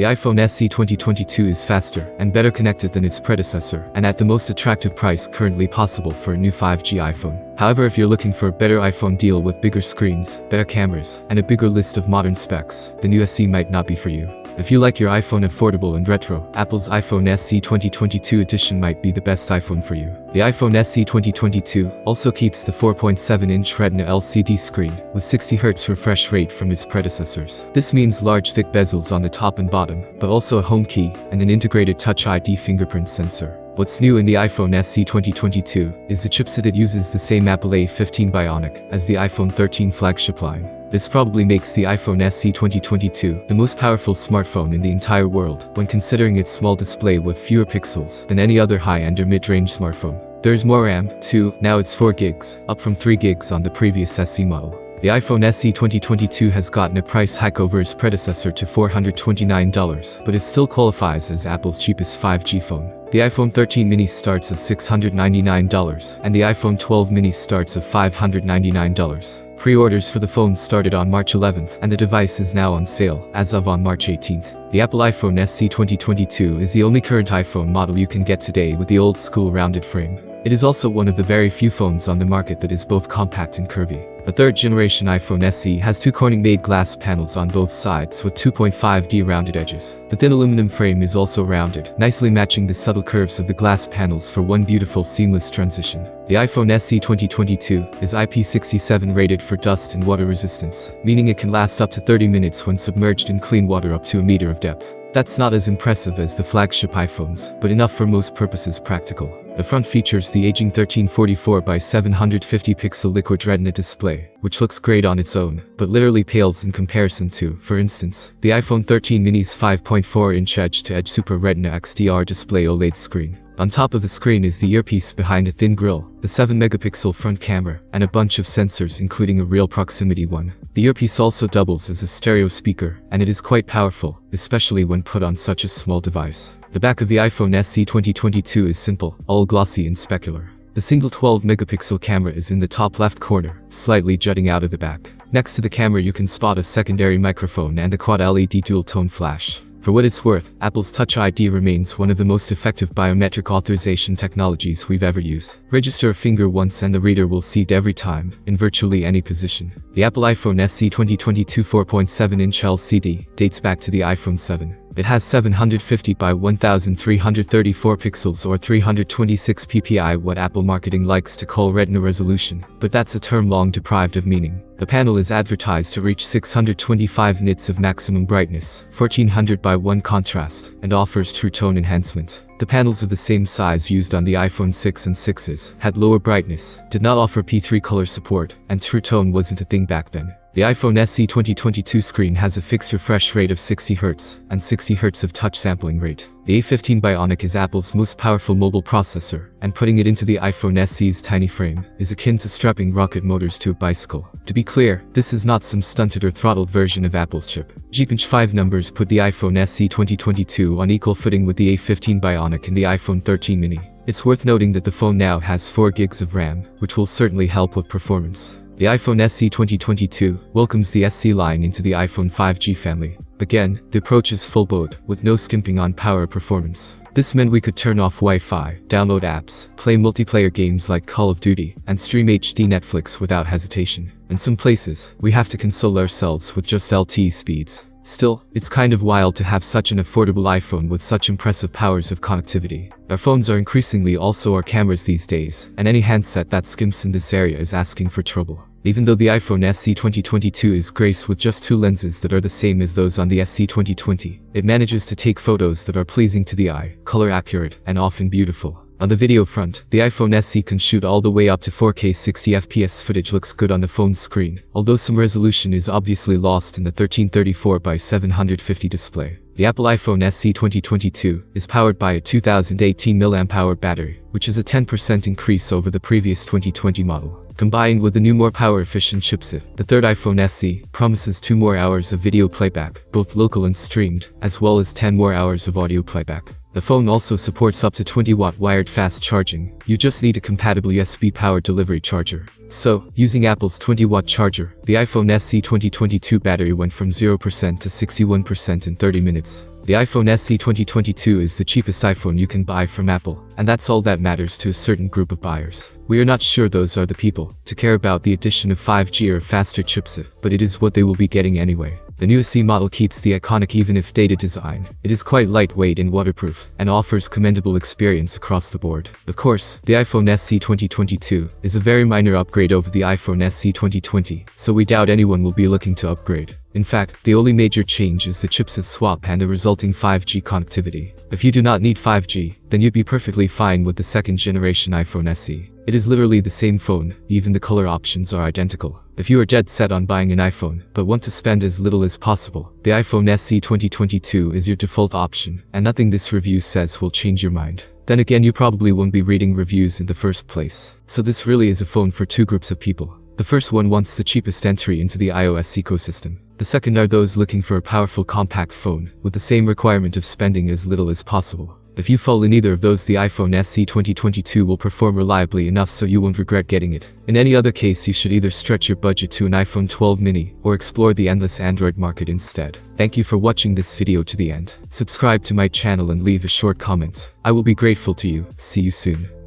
The iPhone SE 2022 is faster and better connected than its predecessor, and at the most attractive price currently possible for a new 5G iPhone. However, if you're looking for a better iPhone deal with bigger screens, better cameras, and a bigger list of modern specs, the new SE might not be for you. If you like your iPhone affordable and retro, Apple's iPhone SE 2022 edition might be the best iPhone for you. The iPhone SE 2022 also keeps the 4.7-inch Retina LCD screen with 60Hz refresh rate from its predecessors. This means large thick bezels on the top and bottom, but also a home key and an integrated Touch ID fingerprint sensor. What's new in the iPhone SE 2022 is the chipset that uses the same Apple A15 Bionic as the iPhone 13 flagship line. This probably makes the iPhone SE 2022 the most powerful smartphone in the entire world when considering its small display with fewer pixels than any other high-end or mid-range smartphone. There's more RAM, too. Now it's 4 gigs, up from 3 gigs on the previous SE model. The iPhone SE 2022 has gotten a price hike over its predecessor to $429, but it still qualifies as Apple's cheapest 5G phone. The iPhone 13 mini starts at $699, and the iPhone 12 mini starts at $599. Pre-orders for the phone started on March 11th, and the device is now on sale, as of on March 18th. The Apple iPhone SE 2022 is the only current iPhone model you can get today with the old-school rounded frame. It is also one of the very few phones on the market that is both compact and curvy. The third-generation iPhone SE has two Corning-made glass panels on both sides with 2.5D rounded edges. The thin aluminum frame is also rounded, nicely matching the subtle curves of the glass panels for one beautiful seamless transition. The iPhone SE 2022 is IP67 rated for dust and water resistance, meaning it can last up to 30 minutes when submerged in clean water up to a meter of depth. That's not as impressive as the flagship iPhones, but enough for most purposes practical. The front features the aging 1344 by 750 pixel liquid Retina display, which looks great on its own, but literally pales in comparison to, for instance, the iPhone 13 mini's 5.4-inch edge-to-edge Super Retina XDR display OLED screen. On top of the screen is the earpiece behind a thin grille, the 7-megapixel front camera, and a bunch of sensors including a real proximity one. The earpiece also doubles as a stereo speaker, and it is quite powerful, especially when put on such a small device. The back of the iPhone SE 2022 is simple, all glossy and specular. The single 12-megapixel camera is in the top left corner, slightly jutting out of the back. Next to the camera you can spot a secondary microphone and a quad LED dual-tone flash. For what it's worth, Apple's Touch ID remains one of the most effective biometric authorization technologies we've ever used. Register a finger once and the reader will see it every time, in virtually any position. The Apple iPhone SE 2022 4.7-inch LCD dates back to the iPhone 7. It has 750 by 1334 pixels or 326 ppi, what Apple marketing likes to call Retina resolution, but that's a term long deprived of meaning. The panel is advertised to reach 625 nits of maximum brightness, 1400 by 1 contrast, and offers true tone enhancement. The panels of the same size used on the iPhone 6 and 6s had lower brightness, did not offer P3 color support, and true tone wasn't a thing back then. The iPhone SE 2022 screen has a fixed refresh rate of 60Hz and 60Hz of touch sampling rate. The A15 Bionic is Apple's most powerful mobile processor, and putting it into the iPhone SE's tiny frame is akin to strapping rocket motors to a bicycle. To be clear, this is not some stunted or throttled version of Apple's chip. Geekbench 5 numbers put the iPhone SE 2022 on equal footing with the A15 Bionic and the iPhone 13 mini. It's worth noting that the phone now has 4 gigs of RAM, which will certainly help with performance. The iPhone SE 2022 welcomes the SE line into the iPhone 5G family. Again, the approach is full boat, with no skimping on power or performance. This meant we could turn off Wi-Fi, download apps, play multiplayer games like Call of Duty, and stream HD Netflix without hesitation. In some places, we have to console ourselves with just LTE speeds. Still, it's kind of wild to have such an affordable iPhone with such impressive powers of connectivity. Our phones are increasingly also our cameras these days, and any handset that skimps in this area is asking for trouble. Even though the iPhone SE 2022 is graced with just 2 lenses that are the same as those on the SE 2020, it manages to take photos that are pleasing to the eye, color accurate, and often beautiful. On the video front, the iPhone SE can shoot all the way up to 4K 60fps. Footage looks good on the phone's screen, although some resolution is obviously lost in the 1334 by 750 display. The Apple iPhone SE 2022 is powered by a 2018 mAh battery, which is a 10% increase over the previous 2020 model. Combined with the new more power-efficient chipset, the third iPhone SE promises 2 more hours of video playback, both local and streamed, as well as 10 more hours of audio playback. The phone also supports up to 20-watt wired fast charging. You just need a compatible USB power delivery charger. So, using Apple's 20-watt charger, the iPhone SE 2022 battery went from 0% to 61% in 30 minutes. The The iPhone SE 2022 is the cheapest iPhone you can buy from Apple, and that's all that matters to a certain group of buyers. We are not sure those are the people to care about the addition of 5G or a faster chipset, but it is what they will be getting anyway. The new SE model keeps the iconic even if dated design. It is quite lightweight and waterproof, and offers commendable experience across the board. Of course, the iPhone SE 2022 is a very minor upgrade over the iPhone SE 2020, so we doubt anyone will be looking to upgrade. In fact, the only major change is the chipset swap and the resulting 5G connectivity. If you do not need 5G, then you'd be perfectly fine with the second generation iPhone SE. It is literally the same phone, even the color options are identical. If you are dead set on buying an iPhone, but want to spend as little as possible, the iPhone SE 2022 is your default option, and nothing this review says will change your mind. Then again, you probably won't be reading reviews in the first place. So this really is a phone for two groups of people. The first one wants the cheapest entry into the iOS ecosystem. The second are those looking for a powerful compact phone, with the same requirement of spending as little as possible. If you fall in either of those, the iPhone SE 2022 will perform reliably enough so you won't regret getting it. In any other case, you should either stretch your budget to an iPhone 12 mini, or explore the endless Android market instead. Thank you for watching this video to the end. Subscribe to my channel and leave a short comment. I will be grateful to you. See you soon.